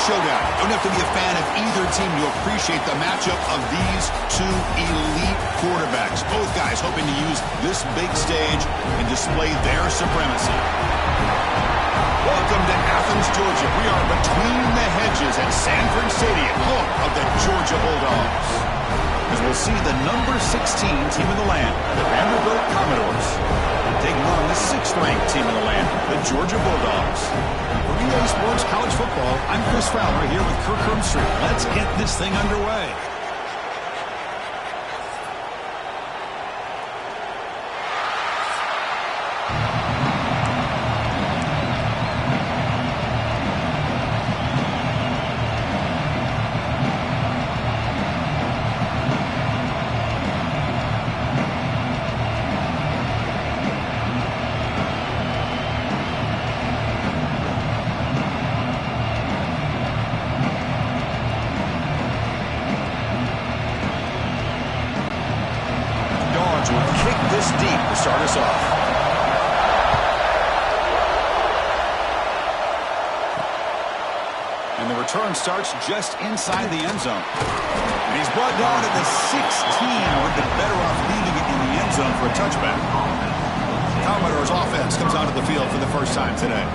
showdown. You don't have to be a fan of either team to appreciate the matchup of these two elite quarterbacks. Both guys hoping to use this big stage and display their supremacy. Welcome to Athens, Georgia. We are between the hedges at Sanford Stadium, home of the Georgia Bulldogs. As we'll see the number 16 team in the land, the Vanderbilt Commodores, taking on the 6th-ranked team in the land, the Georgia Bulldogs. For EA Sports College Football, I'm Chris Fowler here with Kirk Herbstreit. Let's get this thing underway. Deep to start us off. And the return starts just inside the end zone. And he's brought down at the 16. Would have been better off leaving it in the end zone for a touchback. Commodore's offense comes onto the field for the first time today.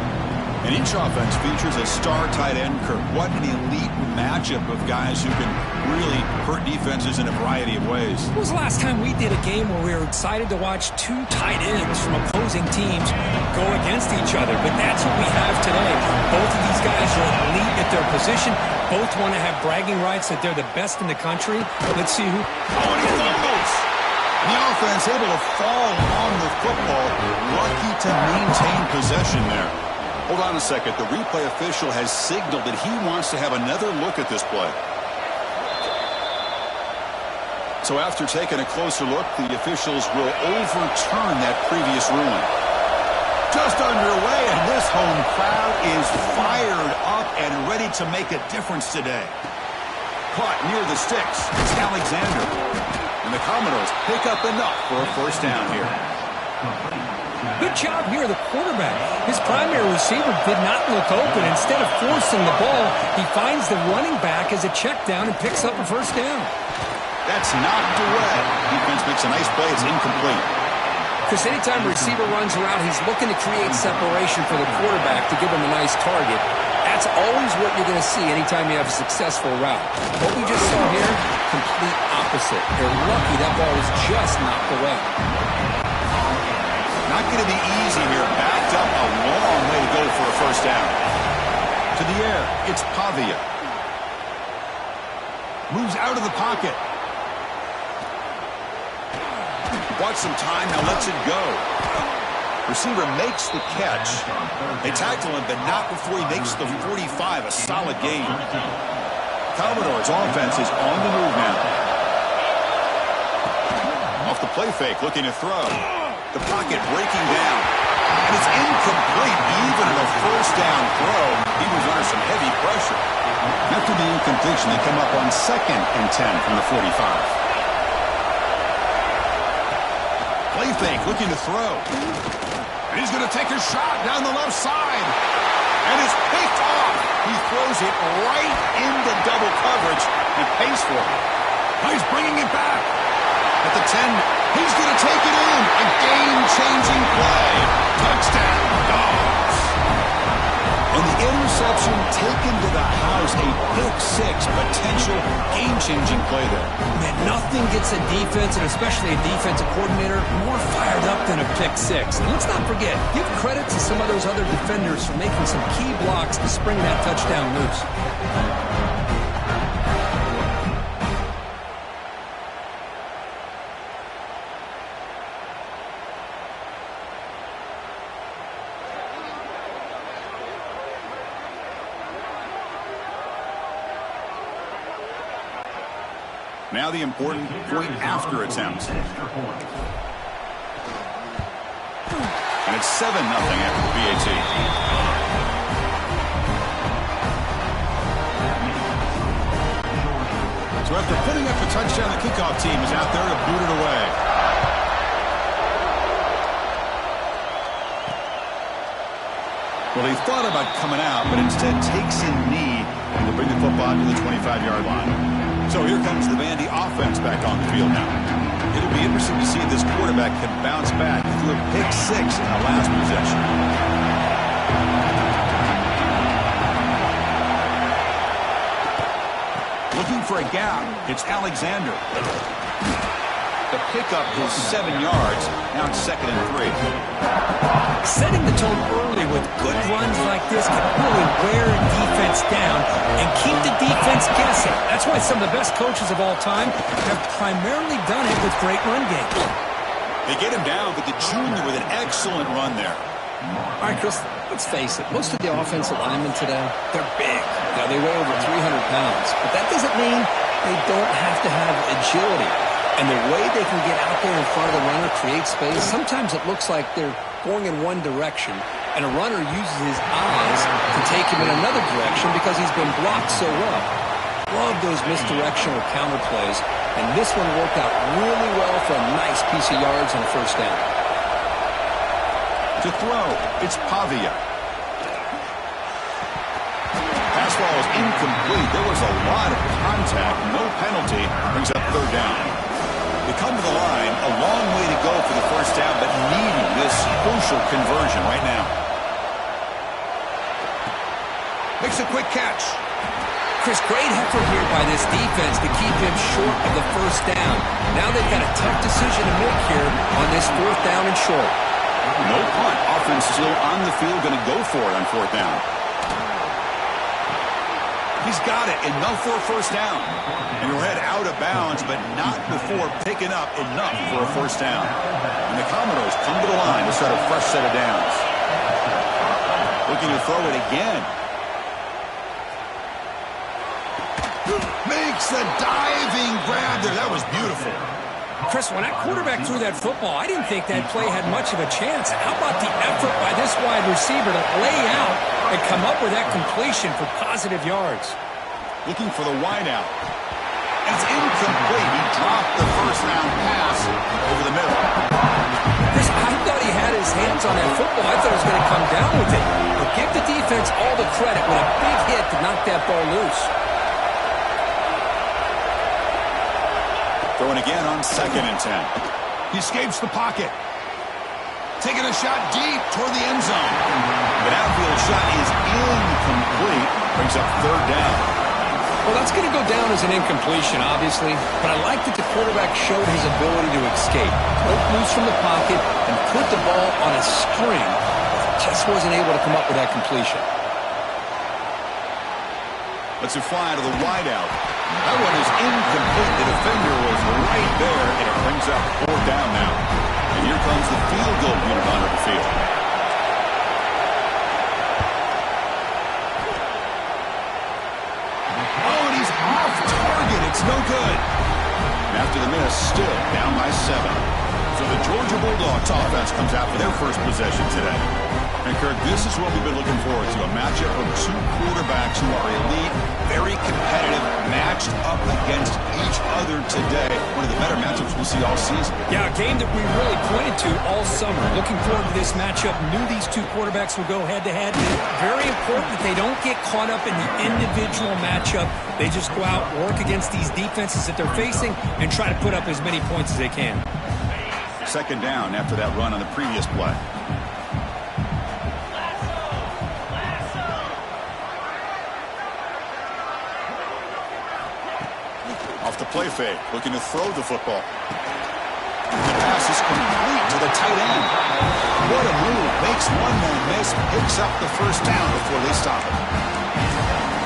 And each offense features a star tight end, Kirk. What an elite matchup of guys who can really hurt defenses in a variety of ways. When was the last time we did a game where we were excited to watch two tight ends from opposing teams go against each other? But that's what we have today. Both of these guys are elite at their position. Both want to have bragging rights that they're the best in the country. Let's see who... Oh, and he fumbles! The offense able to fall on the football. Lucky to maintain possession there. Hold on a second. The replay official has signaled that he wants to have another look at this play. So after taking a closer look, the officials will overturn that previous ruling. Just underway, and this home crowd is fired up and ready to make a difference today. Caught near the sticks. It's Alexander. And the Commodores pick up enough for a first down here. Good job here, the quarterback. His primary receiver did not look open. Instead of forcing the ball, he finds the running back as a check down and picks up a first down. That's knocked away. Defense makes a nice play. It's incomplete. Because anytime a receiver runs around, he's looking to create separation for the quarterback to give him a nice target. That's always what you're going to see anytime you have a successful route. What we just saw here, complete opposite. They're lucky that ball was just knocked away. Not going to be easy here. Backed up a long way to go for a first down. To the air, it's Pavia. Moves out of the pocket. Wants some time, now lets it go. Receiver makes the catch. They tackle him, but not before he makes the 45, a solid gain. Commodore's offense is on the move now. Off the play fake, looking to throw. The pocket breaking down. And it's incomplete. Even in a first down throw, he was under some heavy pressure. After the incompletion, they come up on 2nd and 10 from the 45. Play fake, looking to throw. And he's going to take a shot down the left side. And it's picked off. He throws it right into double coverage and pays for it. Now he's bringing it back. At the 10, he's going to take it in. A game-changing play. Touchdown, Dogs. And the interception taken to the house. A pick-6 potential game-changing play there. Man, nothing gets a defense, and especially a defensive coordinator, more fired up than a pick-6. And let's not forget, give credit to some of those other defenders for making some key blocks to spring that touchdown loose. Now the important point after attempt. And it's 7-0 after the PAT. So after putting up a touchdown, the kickoff team is out there to boot it away. Well, he thought about coming out, but instead takes a knee They'll bring the football to the 25-yard line. So here comes the Vandy offense back on the field now. It'll be interesting to see if this quarterback can bounce back. He threw a pick 6 in the last possession. Looking for a gap. It's Alexander. The pickup is 7 yards. Now it's 2nd and 3. Setting the tone early with good runs like this can really wear a defense down and keep the defense guessing. That's why some of the best coaches of all time have primarily done it with great run games. They get him down, but the junior with an excellent run there. All right, Chris, let's face it. Most of the offensive linemen today, they're big. Now, they weigh over 300 pounds. But that doesn't mean they don't have to have agility. And the way they can get out there in front of the runner, create space, sometimes it looks like they're going in one direction, and a runner uses his eyes to take him in another direction because he's been blocked so well. Love those misdirectional counter plays, and this one worked out really well for a nice piece of yards on a first down. To throw, it's Pavia. Pass ball is incomplete. There was a lot of contact. No penalty. Brings up 3rd down. They come to the line, a long way to go for the first down, but needing this crucial conversion right now. Makes a quick catch. Chris, great effort here by this defense to keep him short of the first down. Now they've got a tough decision to make here on this 4th down and short. No punt. Offense still on the field, going to go for it on 4th down. He's got it. Enough for a first down. And he'll head out of bounds, but not before picking up enough for a first down. And the Commodores come to the line to start a fresh set of downs. Looking to throw it again. Makes the diving grab there. That was beautiful. Chris, when that quarterback threw that football, I didn't think that play had much of a chance. How about the effort by this wide receiver to lay out and come up with that completion for positive yards? Looking for the wideout. It's incomplete. He dropped the first round pass over the middle. Chris, I thought he had his hands on that football. I thought he was going to come down with it. But give the defense all the credit with a big hit to knock that ball loose. Throwing again on 2nd and 10. He escapes the pocket. Taking a shot deep toward the end zone. The outfield shot is incomplete. Brings up 3rd down. Well, that's going to go down as an incompletion, obviously. But I like that the quarterback showed his ability to escape. Broke loose from the pocket and put the ball on a string. Just wasn't able to come up with that completion. Lets it fly to the wideout. That one is incomplete. The defender was right there, and it brings up 4th down now. And here comes the field goal unit onto the field. Oh, and he's off target. It's no good. And after the miss, still down by 7. So the Georgia Bulldogs offense comes out for their first possession today. And, Kirk, this is what we've been looking forward to, a matchup of 2 quarterbacks who are elite, very competitive, matched up against each other today. One of the better matchups we'll see all season. Yeah, a game that we really pointed to all summer. Looking forward to this matchup. Knew these 2 quarterbacks would go head-to-head. Very important that they don't get caught up in the individual matchup. They just go out, work against these defenses that they're facing, and try to put up as many points as they can. 2nd down after that run on the previous play. Off the play fake, looking to throw the football. The pass is complete to the tight end. What a move. Makes one man miss, picks up the first down before they stop it.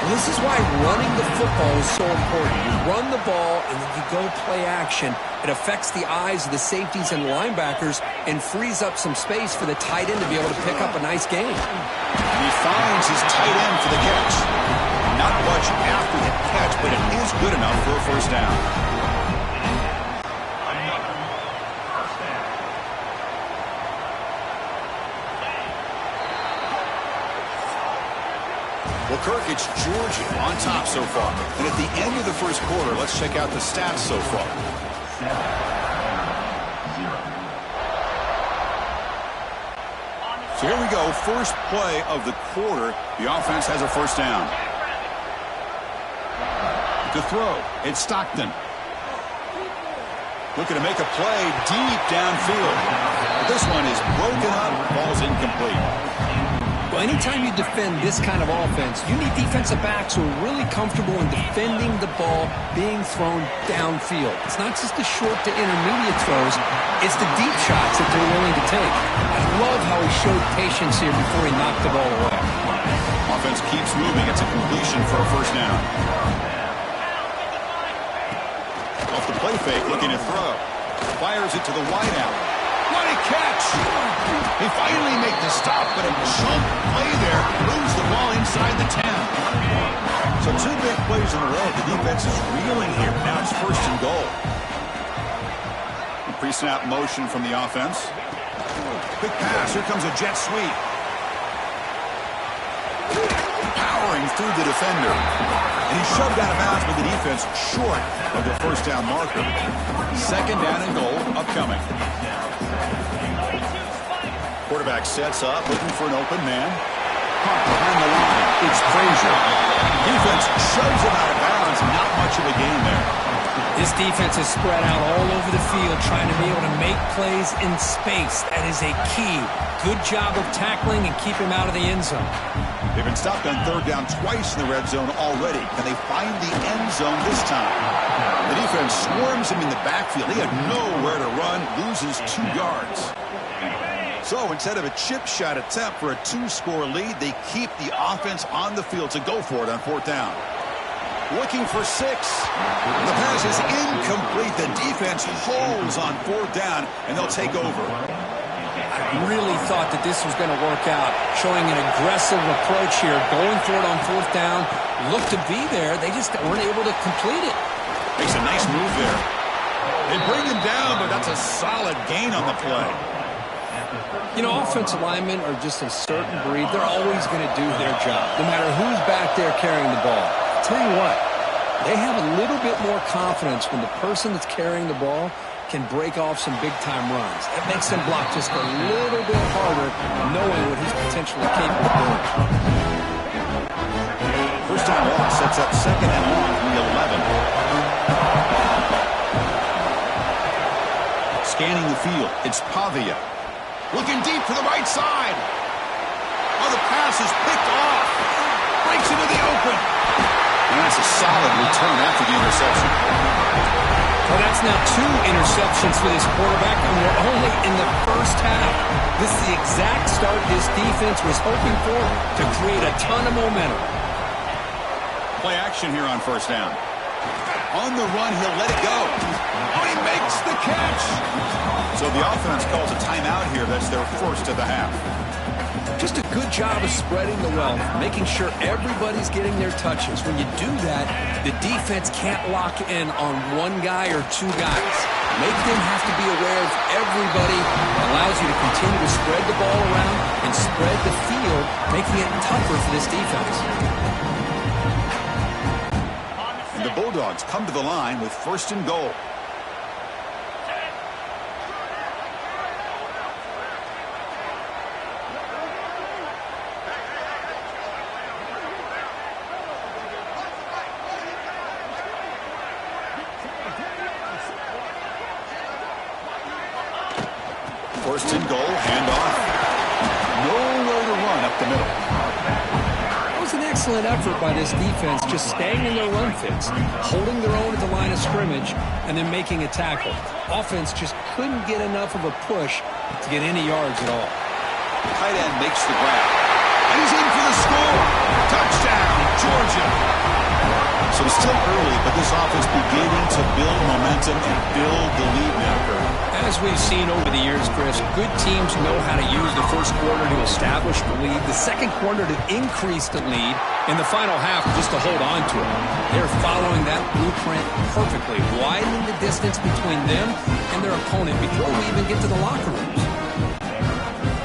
Well, this is why running the football is so important. You run the ball and then you go play action. It affects the eyes of the safeties and linebackers and frees up some space for the tight end to be able to pick up a nice gain. And he finds his tight end for the catch. Not much after the catch, but it is good enough for a first down. Well, Kirk, it's Georgia on top so far. And at the end of the first quarter, let's check out the stats so far. So here we go, first play of the quarter. The offense has a first down. To throw, it's Stockton. Looking to make a play deep downfield. But this one is broken up, ball's incomplete. Well, anytime you defend this kind of offense, you need defensive backs who are really comfortable in defending the ball being thrown downfield. It's not just the short to intermediate throws, it's the deep shots that they're willing to take. I love how he showed patience here before he knocked the ball away. Offense keeps moving. It's a completion for a first down. Off the play fake, looking to throw. Fires it to the wideout. What a catch! They finally make the stop, but a chunk play there. Moves the ball inside the 10. So 2 big plays in a row. The defense is reeling here. Now it's first and goal. Pre-snap motion from the offense. Quick pass. Here comes a jet sweep. Powering through the defender. And he's shoved out of bounds by the defense short of the first down marker. Second down and goal upcoming. Quarterback sets up, looking for an open man. Punt behind the line. It's Frazier. Defense shoves him out of bounds. Not much of a gain there. This defense is spread out all over the field, trying to be able to make plays in space. That is a key. Good job of tackling and keep him out of the end zone. They've been stopped on third down twice in the red zone already. Can they find the end zone this time? The defense swarms him in the backfield. He had nowhere to run, loses 2 yards. So instead of a chip shot attempt for a 2-score lead, they keep the offense on the field to go for it on fourth down. Looking for 6. The pass is incomplete. The defense holds on fourth down, and they'll take over. I really thought that this was going to work out, showing an aggressive approach here, going for it on fourth down. Looked to be there. They just weren't able to complete it. Makes a nice move there. They bring him down, but that's a solid gain on the play. You know, offensive linemen are just a certain breed. They're always going to do their job, no matter who's back there carrying the ball. I'll tell you what, they have a little bit more confidence when the person that's carrying the ball can break off some big-time runs. That makes them block just a little bit harder, knowing what he's potentially capable of doing. First down loss sets up second and long from the 11. Scanning the field, it's Pavia. Looking deep to the right side. Oh, the pass is picked off. Breaks into the open. And that's a solid return after the interception. Well, that's now 2 interceptions for this quarterback, and we're only in the first half. This is the exact start this defense was hoping for to create a ton of momentum. Play action here on first down. On the run, he'll let it go. Oh, he makes the catch. So the offense calls a timeout here. That's their first of the half. Just a good job of spreading the wealth, making sure everybody's getting their touches. When you do that, the defense can't lock in on 1 guy or 2 guys. Make them have to be aware of everybody. It allows you to continue to spread the ball around and spread the field, making it tougher for this defense. And the Bulldogs come to the line with first and goal. First and goal, handoff. Nowhere to run up the middle. That was an excellent effort by this defense, just staying in their run fits, holding their own at the line of scrimmage, and then making a tackle. Offense just couldn't get enough of a push to get any yards at all. Tight end makes the grab. And he's in for the score. Touchdown, Georgia. So it's still early, but this offense beginning to build momentum and build the lead now, Kurt. As we've seen over the years, Chris, good teams know how to use the first quarter to establish the lead, the second quarter to increase the lead, and the final half just to hold on to it. They're following that blueprint perfectly, widening the distance between them and their opponent before we even get to the locker rooms.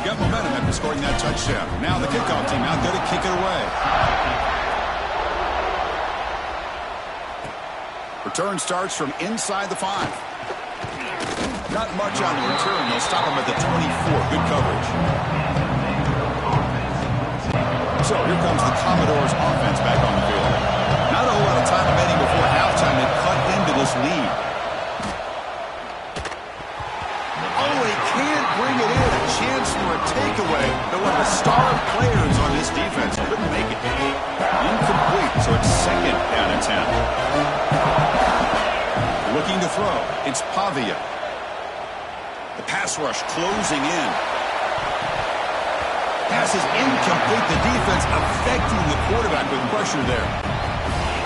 Got momentum after scoring that touchdown. Now the kickoff team out there to kick it away. Return starts from inside the 5. Not much on the return. They'll stop him at the 24. Good coverage. So here comes the Commodores offense back on the field. Not a whole lot of time remaining before half. halftime, they cut into this lead. Oh, they can't bring it in. A chance for a takeaway. But one of the star players on this defense couldn't make it. Incomplete, so it's second down and 10. Looking to throw. It's Pavia. The pass rush closing in. Pass is incomplete. The defense affecting the quarterback with pressure there.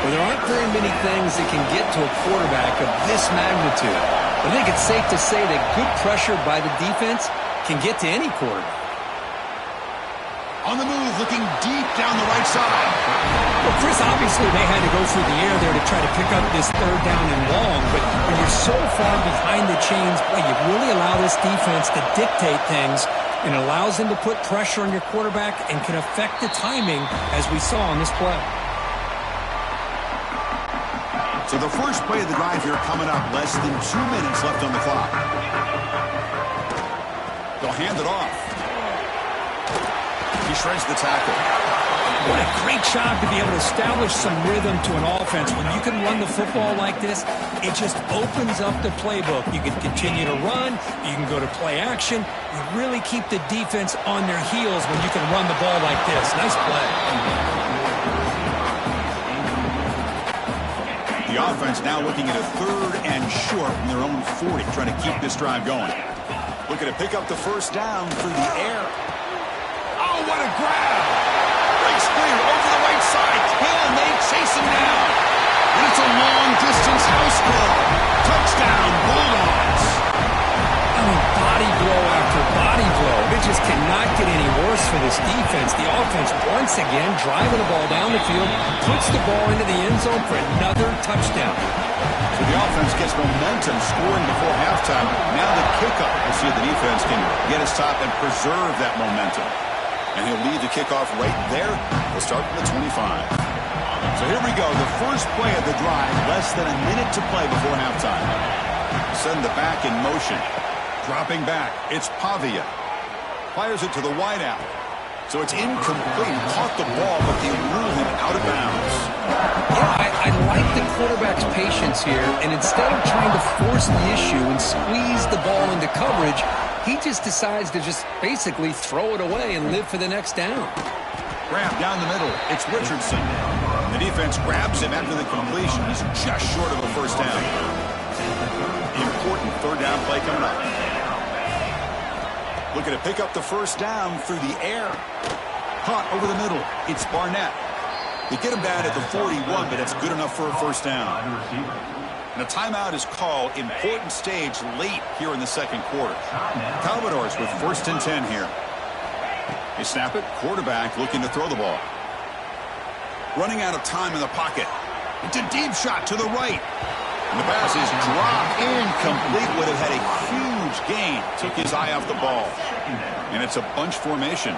Well, there aren't very many things that can get to a quarterback of this magnitude. I think it's safe to say that good pressure by the defense can get to any quarterback. On the move, looking deep down the right side. Well, Chris, obviously they had to go through the air there to try to pick up this third down and long, but when you're so far behind the chains, boy, you really allow this defense to dictate things, and it allows them to put pressure on your quarterback and can affect the timing, as we saw on this play. So the first play of the drive here coming up, less than 2 minutes left on the clock. They'll hand it off. He shreds the tackle. What a great job to be able to establish some rhythm to an offense. When you can run the football like this, it just opens up the playbook. You can continue to run. You can go to play action. You really keep the defense on their heels when you can run the ball like this. Nice play. The offense now looking at a third and short from their own 40, trying to keep this drive going. Looking to pick up the first down through the air. Oh, what a grab! Breaks clear over the right side. Can they chase him down? And it's a long-distance house call. Touchdown, Bulldogs. I mean, body blow after body blow. It just cannot get any worse for this defense. The offense, once again, driving the ball down the field, puts the ball into the end zone for another touchdown. So the offense gets momentum, scoring before halftime. Now the kickoff. We'll see if the defense can get his top and preserve that momentum. And he'll lead the kickoff right there. We'll start from the 25. So here we go. The first play of the drive. Less than a minute to play before halftime. Send the back in motion. Dropping back. It's Pavia. Fires it to the wideout. So it's incomplete. Caught the ball, but they ruled him out of bounds. Yeah, I like the quarterback's patience here. And instead of trying to force the issue and squeeze the ball into coverage, he just decides to just basically throw it away and live for the next down. Grab down the middle. It's Richardson. The defense grabs him after the completion. He's just short of a first down. Important third down play coming up. Looking to pick up the first down through the air. Caught over the middle. It's Barnett. They get him down at the 41, but that's good enough for a first down. And a timeout is called. Important stage late here in the second quarter. Commodores with first and 10 here. They snap it. Quarterback looking to throw the ball. Running out of time in the pocket. It's a deep shot to the right. And the pass is dropped. Incomplete. Would have had a huge gain. Took his eye off the ball. And it's a bunch formation.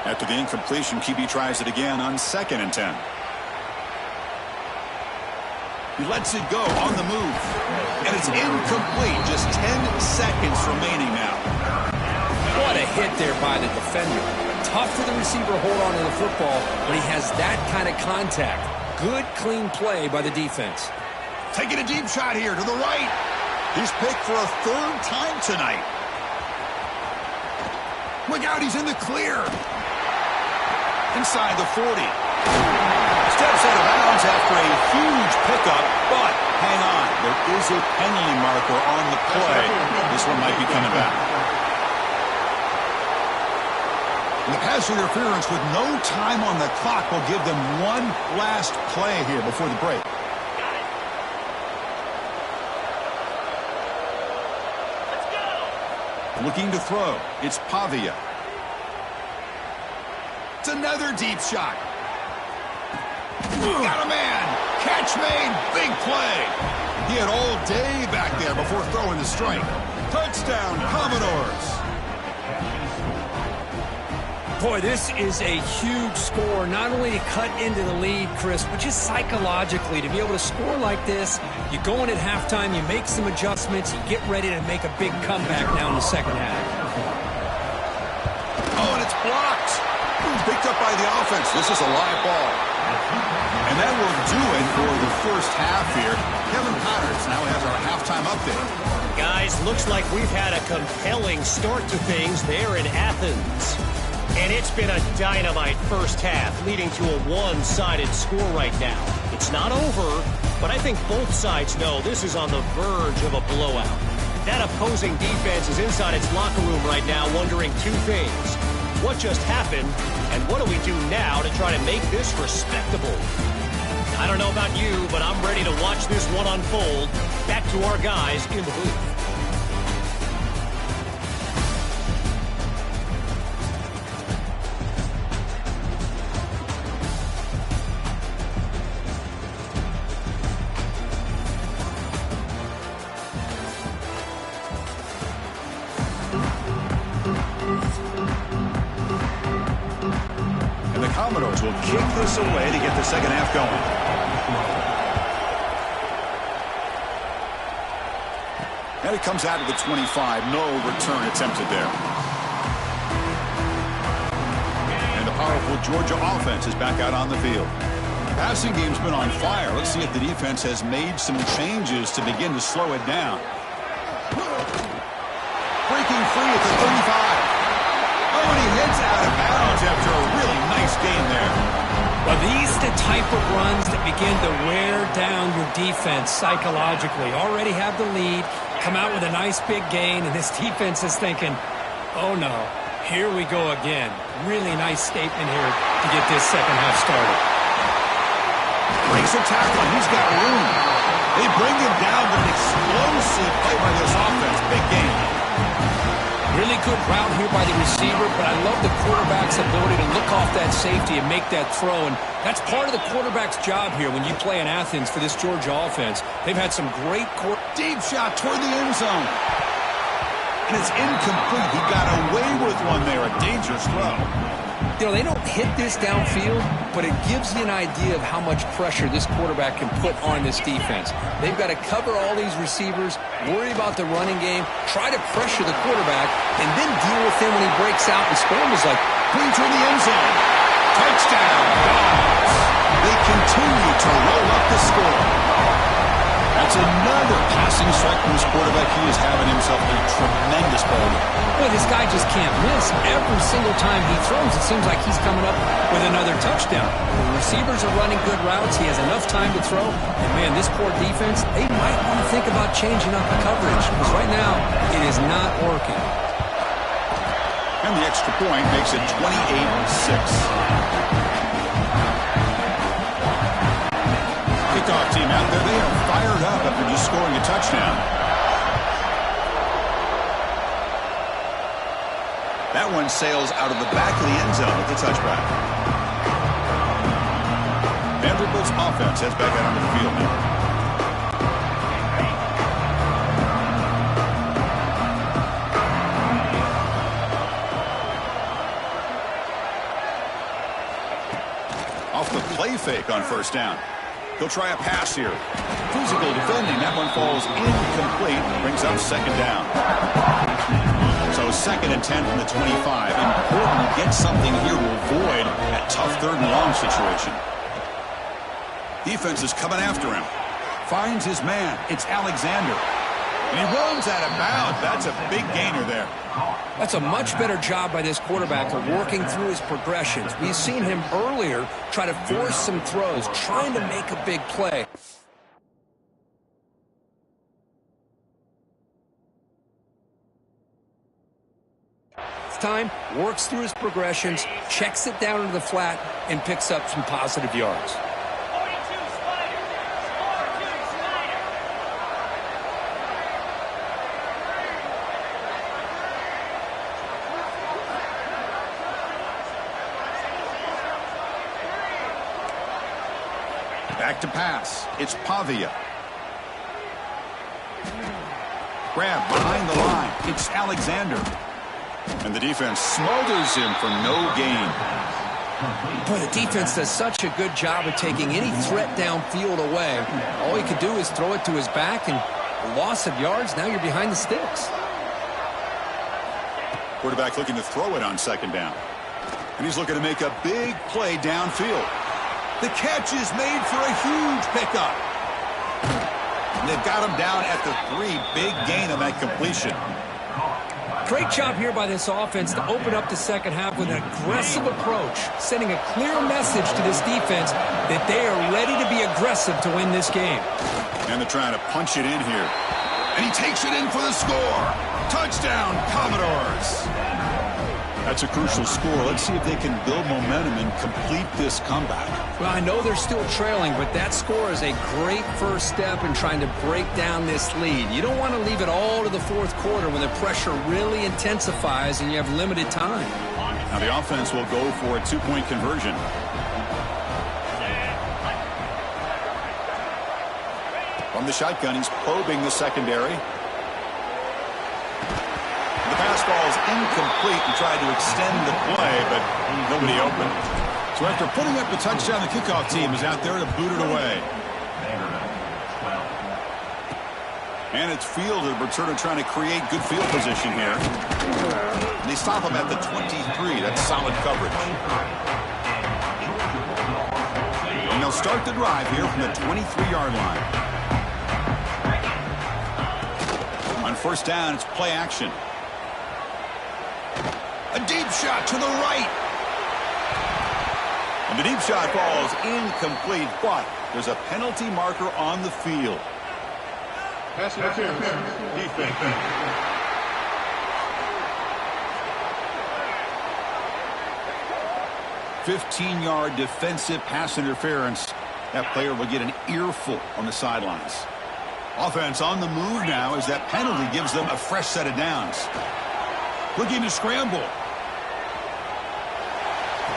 After the incompletion, QB tries it again on second and 10. He lets it go on the move. And it's incomplete. Just 10 seconds remaining now. What a hit there by the defender. Tough for the receiver to hold on to the football when he has that kind of contact. Good, clean play by the defense. Taking a deep shot here to the right. He's picked for a third time tonight. Look out, he's in the clear. Inside the 40. Steps out of bounds after a huge pickup, but hang on. There is a penalty marker on the play. This one might be coming back. And the pass interference with no time on the clock will give them one last play here before the break. Looking to throw. It's Pavia. It's another deep shot. Got a man. Catch made. Big play. He had all day back there before throwing the strike. Touchdown, Commodores. Boy, this is a huge score, not only to cut into the lead, Chris, but just psychologically to be able to score like this. You go in at halftime, you make some adjustments, you get ready to make a big comeback now in the second half. Oh, and it's blocked. Picked up by the offense. This is a live ball. And that will do it for the first half here. Kevin Connors now has our halftime update. Guys, looks like we've had a compelling start to things there in Athens. And it's been a dynamite first half, leading to a one-sided score right now. It's not over, but I think both sides know this is on the verge of a blowout. That opposing defense is inside its locker room right now wondering two things. What just happened, and what do we do now to try to make this respectable? I don't know about you, but I'm ready to watch this one unfold. Back to our guys in the booth. Commodores will kick this away to get the second half going. And it comes out of the 25. No return attempted there. And the powerful Georgia offense is back out on the field. The passing game's been on fire. Let's see if the defense has made some changes to begin to slow it down. Breaking free at the 35. Oh, and he heads out of bounds after a really nice game there. Well, these are the type of runs that begin to wear down your defense psychologically. Already have the lead, come out with a nice big gain, and this defense is thinking, oh no, here we go again. Really nice statement here to get this second half started. Breaks a tackle, and he's got room. They bring him down, but an explosive play by this offense. Big game. Really good route here by the receiver, but I love the quarterback's ability to look off that safety and make that throw. And that's part of the quarterback's job here when you play in Athens for this Georgia offense. They've had some great deep shot toward the end zone. And it's incomplete. He got away with one there. A dangerous throw. You know, they don't hit this downfield, but it gives you an idea of how much pressure this quarterback can put on this defense. They've got to cover all these receivers, worry about the running game, try to pressure the quarterback, and then deal with him when he breaks out and scrambles like, clean toward the end zone. Touchdown, Dogs. They continue to roll up the score. That's another passing strike from his quarterback. He is having himself a tremendous ball game. Boy, this guy just can't miss. Every single time he throws, it seems like he's coming up with another touchdown. The receivers are running good routes. He has enough time to throw. And, man, this poor defense, they might want to think about changing up the coverage. Because right now, it is not working. And the extra point makes it 28-6. Kickoff team out there, they are fired up after just scoring a touchdown. That one sails out of the back of the end zone with the touchback. Vanderbilt's offense heads back out onto the field now. Off the play fake on first down. He'll try a pass here. Physical defending. That one falls incomplete. Brings up second down. So second and 10 from the 25. Important to get something here to avoid that tough third and long situation. Defense is coming after him. Finds his man. It's Alexander. And he runs out of bounds. That's a big gainer there. That's a much better job by this quarterback of working through his progressions. We've seen him earlier try to force some throws, trying to make a big play. This time, works through his progressions, checks it down into the flat, and picks up some positive yards. Back to pass. It's Pavia. Grab behind the line. It's Alexander. And the defense smothers him for no gain. Boy, the defense does such a good job of taking any threat downfield away. All he could do is throw it to his back, and a loss of yards, now you're behind the sticks. Quarterback looking to throw it on second down. And he's looking to make a big play downfield. The catch is made for a huge pickup. And they've got him down at the 3. Big gain on that completion. Great job here by this offense to open up the second half with an aggressive approach, sending a clear message to this defense that they are ready to be aggressive to win this game. And they're trying to punch it in here. And he takes it in for the score. Touchdown, Commodores. That's a crucial score. Let's see if they can build momentum and complete this comeback. Well, I know they're still trailing, but that score is a great first step in trying to break down this lead. You don't want to leave it all to the fourth quarter when the pressure really intensifies and you have limited time. Now the offense will go for a 2-point conversion. From the shotgun, he's probing the secondary. The pass ball is incomplete and tried to extend the play, but nobody open. So after putting up the touchdown, the kickoff team is out there to boot it away. And it's fielded. Returner trying to create good field position here. And they stop him at the 23. That's solid coverage. And they'll start the drive here from the 23-yard line. On first down, it's play action. A deep shot to the right. And the deep shot falls incomplete, but there's a penalty marker on the field. Pass interference. Defense. 15-yard defensive pass interference. That player will get an earful on the sidelines. Offense on the move now as that penalty gives them a fresh set of downs. Looking to scramble.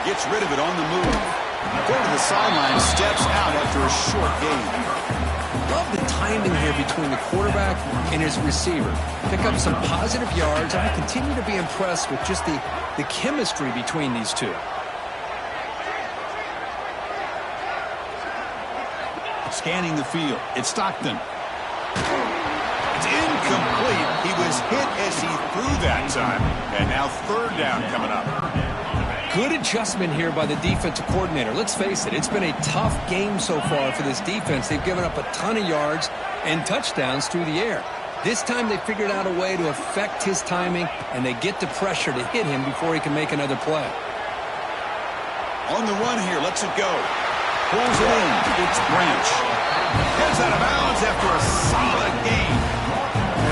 Gets rid of it on the move. Go to the sideline, steps out after a short gain. Love the timing here between the quarterback and his receiver. Pick up some positive yards. I continue to be impressed with just the chemistry between these two. Scanning the field. It's Stockton. It's incomplete. He was hit as he threw that time. And now third down coming up. Good adjustment here by the defensive coordinator. Let's face it, it's been a tough game so far for this defense. They've given up a ton of yards and touchdowns through the air. This time they figured out a way to affect his timing, and they get the pressure to hit him before he can make another play. On the run here, lets it go. Pulls it in. It's Branch. Gets out of bounds after a solid game.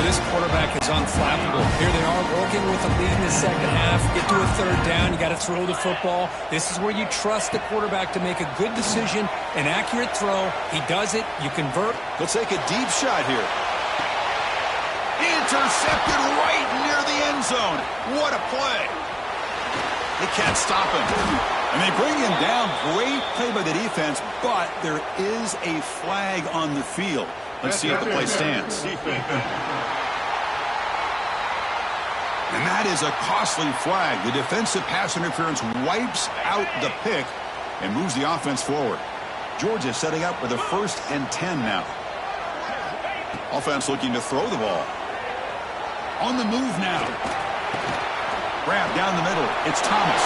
This quarterback is unflappable. Here they are working with a lead in the second half. Get to a third down. You got to throw the football. This is where you trust the quarterback to make a good decision, an accurate throw. He does it. You convert. He'll take a deep shot here. Intercepted right near the end zone. What a play. They can't stop him. And they bring him down. Great play by the defense, but there is a flag on the field. Let's see if the play stands. And that is a costly flag. The defensive pass interference wipes out the pick and moves the offense forward. Georgia setting up with a 1st and 10 now. Offense looking to throw the ball. On the move now. Grab down the middle. It's Thomas.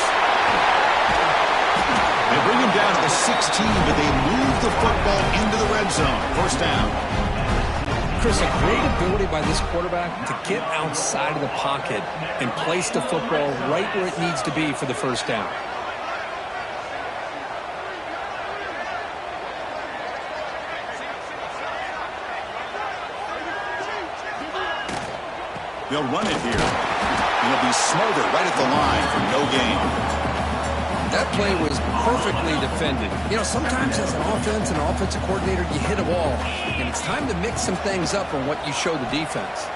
They bring him down to the 16, but they move the football into the red zone. First down. Chris, a great ability by this quarterback to get outside of the pocket and place the football right where it needs to be for the first down. They'll run it here. And it'll be Smolder right at the line for no gain. That play was perfectly defended. You know, sometimes as an offensive coordinator, you hit a wall, and it's time to mix some things up on what you show the defense.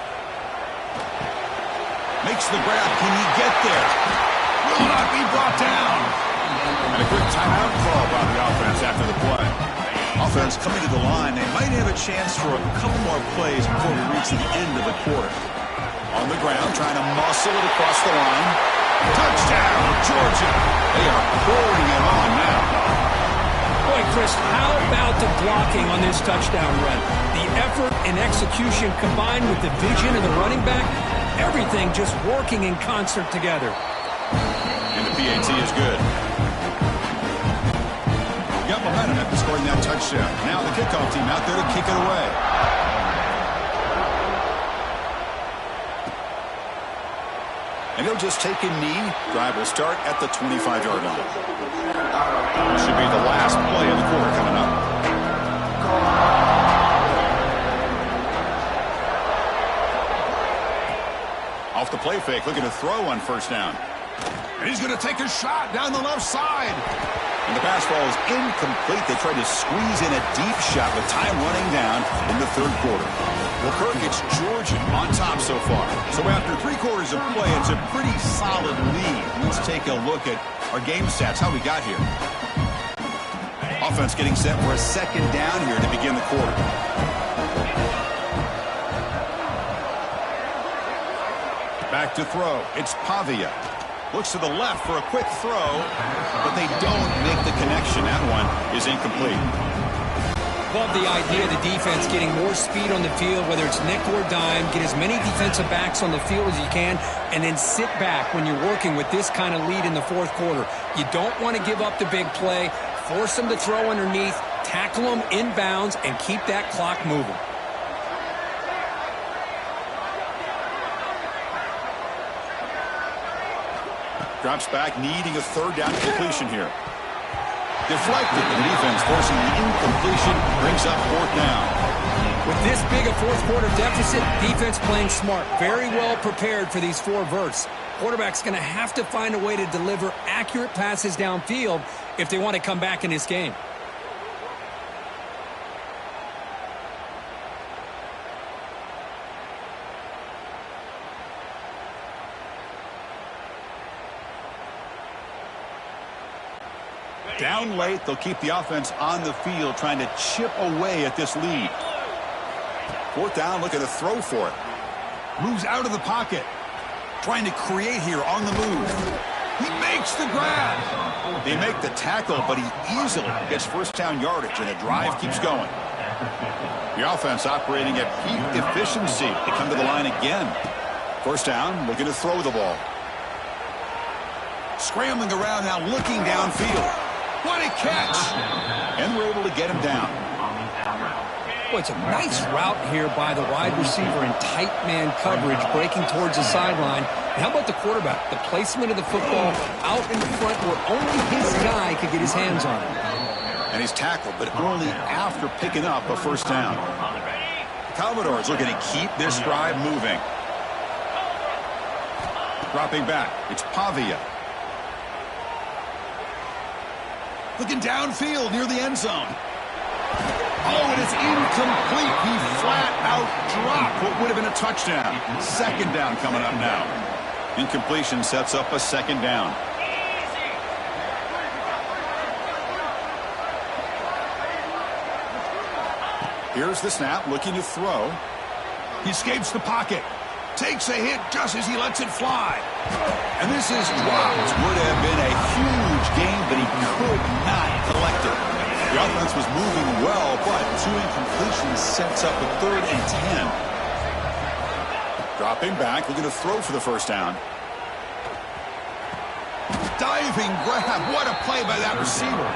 Makes the grab. Can he get there? Will not be brought down. And a quick timeout call by the offense after the play. Offense coming to the line. They might have a chance for a couple more plays before we reach the end of the quarter. On the ground, trying to muscle it across the line. Touchdown, Georgia. They are pouring it on now. Boy, Chris, how about the blocking on this touchdown run? The effort and execution combined with the vision of the running back, everything just working in concert together. And the PAT is good. Got momentum in scoring that touchdown. Now the kickoff team out there to kick it away. And he'll just take a knee. Drive will start at the 25-yard line. Should be the last play of the quarter coming up. Off the play fake, looking to throw on first down. And he's going to take a shot down the left side. And the pass ball is incomplete. They tried to squeeze in a deep shot with time running down in the third quarter. Well, Kirk, it's Georgia on top so far. So after 3 quarters of play, it's a pretty solid lead. Let's take a look at our game stats, how we got here. Offense getting set for a second down here to begin the quarter. Back to throw. It's Pavia. Looks to the left for a quick throw, but they don't make the connection. That one is incomplete. Love the idea of the defense getting more speed on the field, whether it's nickel or dime. Get as many defensive backs on the field as you can, and then sit back when you're working with this kind of lead in the fourth quarter. You don't want to give up the big play. Force them to throw underneath, tackle them inbounds, and keep that clock moving. Drops back, needing a third down completion here. Deflected. The defense forcing the incompletion, brings up fourth down. With this big a fourth quarter deficit, defense playing smart. Very well prepared for these 4 verts. Quarterback's going to have to find a way to deliver accurate passes downfield if they want to come back in this game. Down late, they'll keep the offense on the field, trying to chip away at this lead. Fourth down, looking to throw for it. Moves out of the pocket. Trying to create here on the move. He makes the grab. They make the tackle, but he easily gets first down yardage, and the drive keeps going. The offense operating at peak efficiency. They come to the line again. First down, looking to throw the ball. Scrambling around now, looking downfield. What a catch! And we're able to get him down. Well, it's a nice route here by the wide receiver in tight man coverage, breaking towards the sideline. And how about the quarterback? The placement of the football out in front where only his guy could get his hands on it. And he's tackled, but only after picking up a first down. The Commodores looking to keep this drive moving. Dropping back, it's Pavia. Looking downfield near the end zone. Oh, and it's incomplete. He flat out dropped what would have been a touchdown. Second down coming up now. Incompletion sets up a second down. Here's the snap, looking to throw. He escapes the pocket. Takes a hit just as he lets it fly. And this is dropped. Would have been a huge gain, but he could not collect it. The offense was moving well, but 2 incompletions sets up a 3rd and 10. Dropping back, looking to throw for the first down. Diving grab. What a play by that receiver.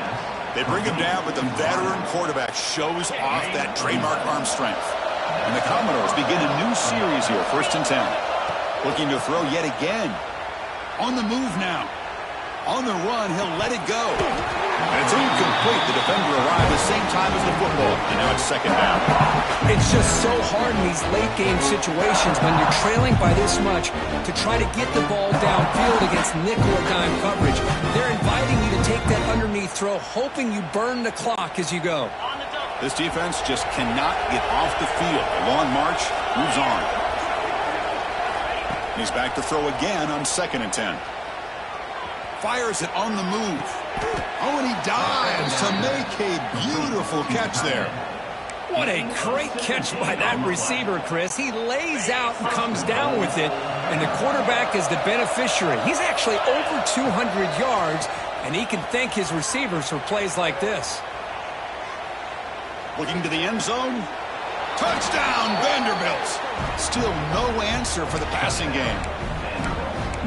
They bring him down, but the veteran quarterback shows off that trademark arm strength. And the Commodores begin a new series here, 1st and 10. Looking to throw yet again. On the move now. On the run, he'll let it go. And it's incomplete. The defender arrived the same time as the football. And now it's second down. It's just so hard in these late-game situations when you're trailing by this much to try to get the ball downfield against nickel or dime coverage. They're inviting you to take that underneath throw, hoping you burn the clock as you go. This defense just cannot get off the field. The long march moves on. He's back to throw again on 2nd and 10. Fires it on the move. Oh, and he dives to make a beautiful catch there. What a great catch by that receiver, Chris. He lays out and comes down with it, and the quarterback is the beneficiary. He's actually over 200 yards, and he can thank his receivers for plays like this. Looking to the end zone. Touchdown, Vanderbilt. Still no answer for the passing game.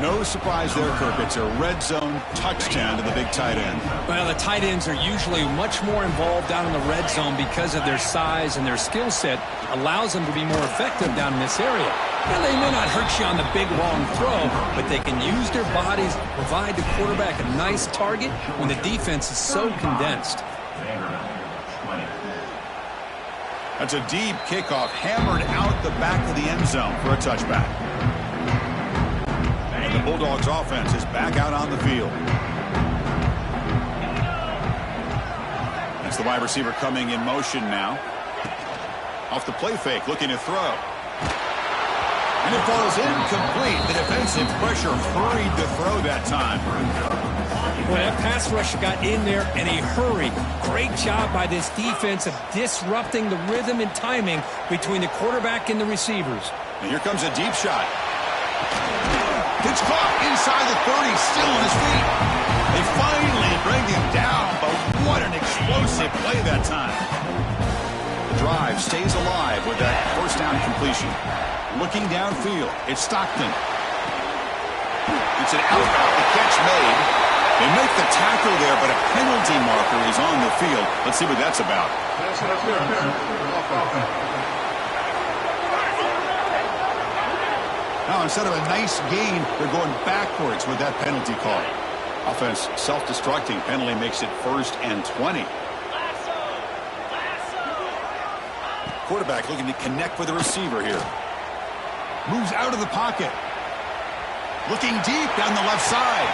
No surprise there, Kirk. It's a red zone touchdown to the big tight end. Well, the tight ends are usually much more involved down in the red zone because of their size and their skill set. Allows them to be more effective down in this area. Now, they may not hurt you on the big, long throw, but they can use their bodies to provide the quarterback a nice target when the defense is so condensed. That's a deep kickoff, hammered out the back of the end zone for a touchback. And the Bulldogs offense is back out on the field. That's the wide receiver coming in motion now. Off the play fake, looking to throw. And it falls incomplete. The defensive pressure hurried the throw that time. Well, that pass rush got in there in a hurry. Great job by this defense of disrupting the rhythm and timing between the quarterback and the receivers. And here comes a deep shot. Pitch caught inside the 30, still on his feet. They finally bring him down, but what an explosive play that time. The drive stays alive with that first down completion. Looking downfield, it's Stockton. It's an out route, the catch made. They make the tackle there, but a penalty marker is on the field. Let's see what that's about. Now, instead of a nice gain, they're going backwards with that penalty call. Offense self-destructing. Penalty makes it 1st and 20. Quarterback looking to connect with the receiver here. Moves out of the pocket. Looking deep down the left side.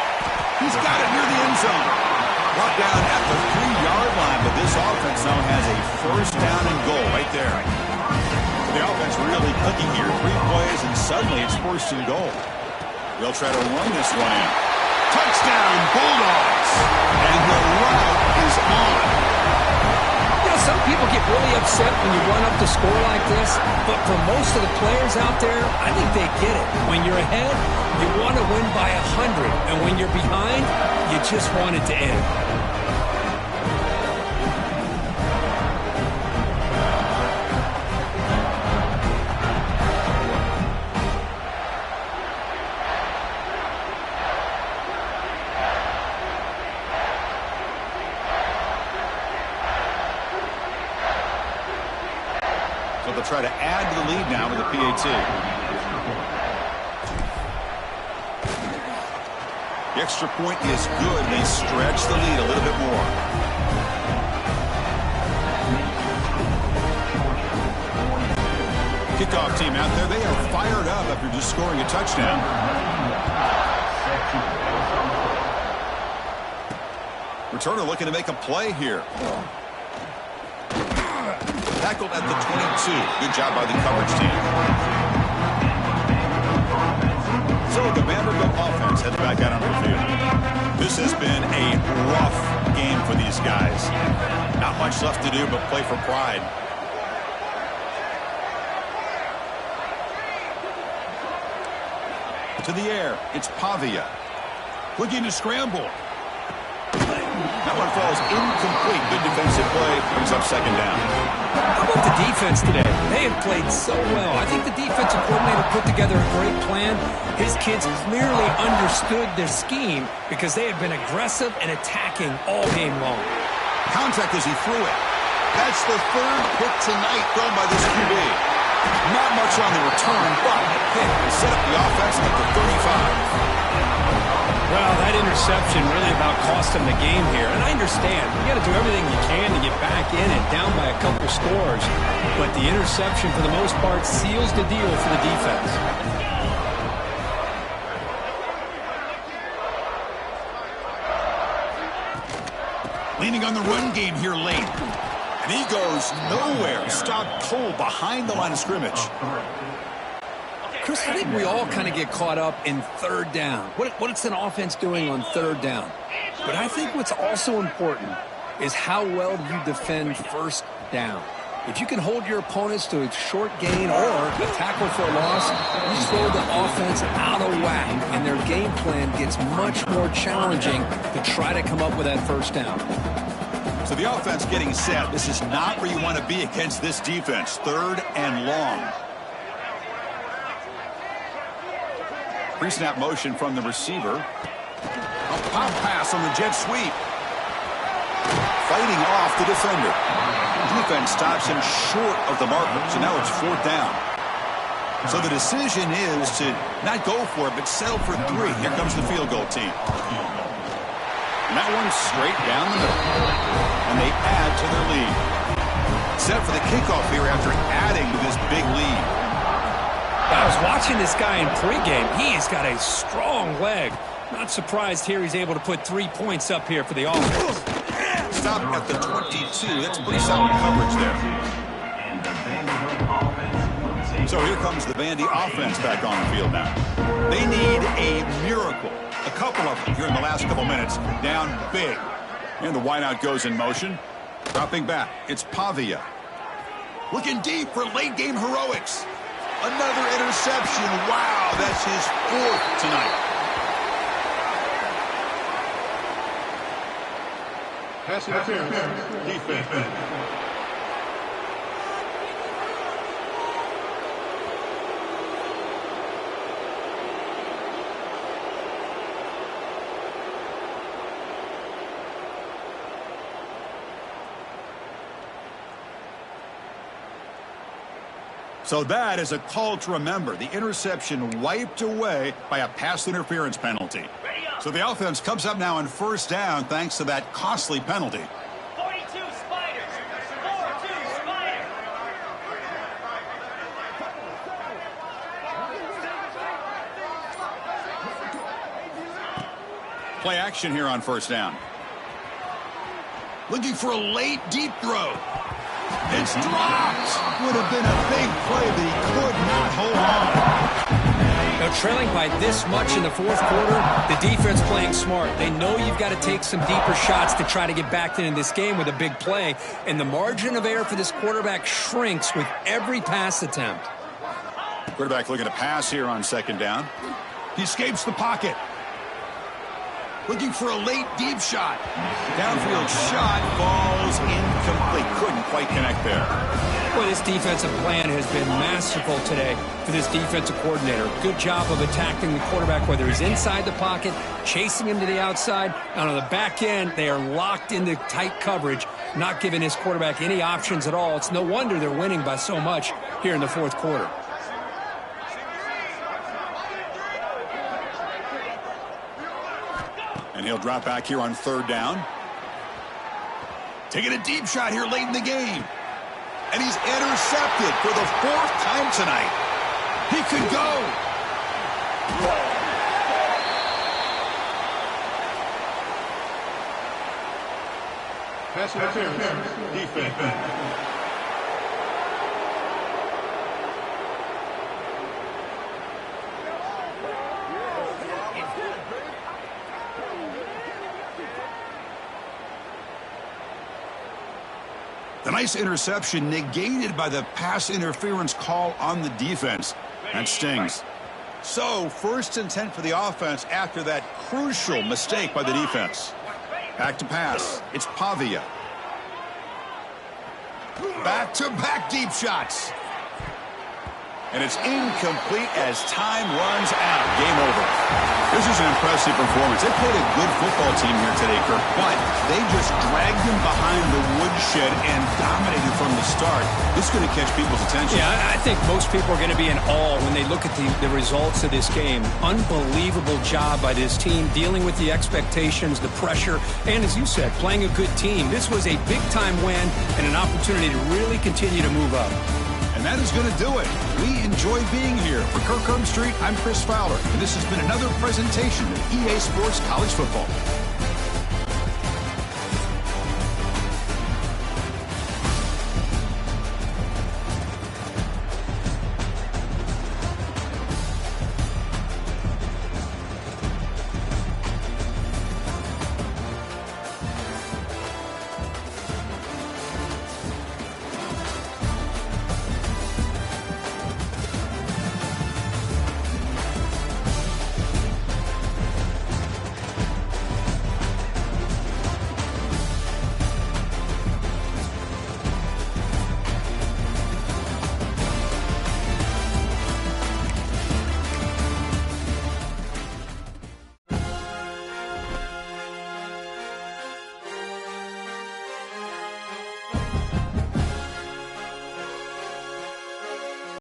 He's got it near the end zone. Brought down at the 3-yard line, but this offense now has a 1st down and goal right there. The offense really clicking here. 3 plays, and suddenly it's 1st and goal. They'll try to run this one in. Touchdown, Bulldogs! And the route is on. Some people get really upset when you run up to score like this, but for most of the players out there, I think they get it. When you're ahead, you want to win by 100, and when you're behind, you just want it to end. They'll try to add to the lead now with a PAT. The extra point is good. They stretch the lead a little bit more. Kickoff team out there. They are fired up after just scoring a touchdown. Returner looking to make a play here. Tackled at the 22. Good job by the coverage team. So the Vanderbilt offense heads back out on the field. This has been a rough game for these guys. Not much left to do but play for pride. To the air, it's Pavia. Looking to scramble. That one falls incomplete. Good defensive play. Brings up 2nd down. How about the defense today? They have played so well. I think the defensive coordinator put together a great plan. His kids clearly understood their scheme because they have been aggressive and attacking all game long. Contact as he threw it. That's the 3rd pick tonight thrown by this QB. Not much on the return, but a pick will set up the offense at the 35. Well, that interception really about cost them the game here. And I understand. You got to do everything you can to get back in and down by a couple scores. But the interception, for the most part, seals the deal for the defense. Leaning on the run game here late. And he goes nowhere. Stopped cold behind the line of scrimmage. Chris, I think we all kind of get caught up in 3rd down. What's an offense doing on 3rd down? But I think what's also important is how well you defend 1st down. If you can hold your opponents to a short gain or a tackle for a loss, you throw the offense out of whack, and their game plan gets much more challenging to try to come up with that 1st down. So the offense getting set. This is not where you want to be against this defense. 3rd and long. Pre-snap motion from the receiver. A pop pass on the jet sweep. Fighting off the defender. Defense stops him short of the marker, so now it's 4th down. So the decision is to not go for it, but settle for 3. Here comes the field goal team. And that one's straight down the middle. And they add to their lead. Set for the kickoff here after adding to this big lead. I was watching this guy in pregame. He's got a strong leg. Not surprised here he's able to put 3 points up here for the offense. Stop at the 22. That's pretty solid coverage there. So here comes the Vandy offense back on the field now. They need a miracle. A couple of them here in the last couple minutes. Down big. And the wideout goes in motion. Dropping back. It's Pavia. Looking deep for late-game heroics. Another interception. Wow, that's his 4th tonight. Pass interference. Defense. So that is a call to remember. The interception wiped away by a pass interference penalty. So the offense comes up now on 1st down thanks to that costly penalty. 42 Spiders. 4-2 Spiders. Play action here on 1st down. Looking for a late deep throw. It's dropped. Would have been a big play, but he could not hold on. Now, trailing by this much in the 4th quarter, the defense playing smart. They know you've got to take some deeper shots to try to get back into this game with a big play. And the margin of error for this quarterback shrinks with every pass attempt. Quarterback looking to pass here on 2nd down. He escapes the pocket. Looking for a late deep shot. Downfield shot falls incomplete. Couldn't quite connect there. Boy, this defensive plan has been masterful today for this defensive coordinator. Good job of attacking the quarterback, whether he's inside the pocket, chasing him to the outside, and on the back end, they are locked into tight coverage, not giving his quarterback any options at all. It's no wonder they're winning by so much here in the 4th quarter. And he'll drop back here on 3rd down. Taking a deep shot here late in the game. And he's intercepted for the 4th time tonight. He could go. Pass interference. Defense. The nice interception negated by the pass interference call on the defense. That stings. So, 1st and 10 for the offense after that crucial mistake by the defense. Back to pass. It's Pavia. Back-to-back deep shots. And it's incomplete as time runs out. Game over. This is an impressive performance. They played a good football team here today, Kirk, but they just dragged them behind the woodshed and dominated from the start. This is going to catch people's attention. Yeah, I think most people are going to be in awe when they look at the results of this game. Unbelievable job by this team, dealing with the expectations, the pressure, and as you said, playing a good team. This was a big-time win and an opportunity to really continue to move up. And that is going to do it. We enjoy being here. For Kirk Street, I'm Chris Fowler, and this has been another presentation of EA Sports College Football.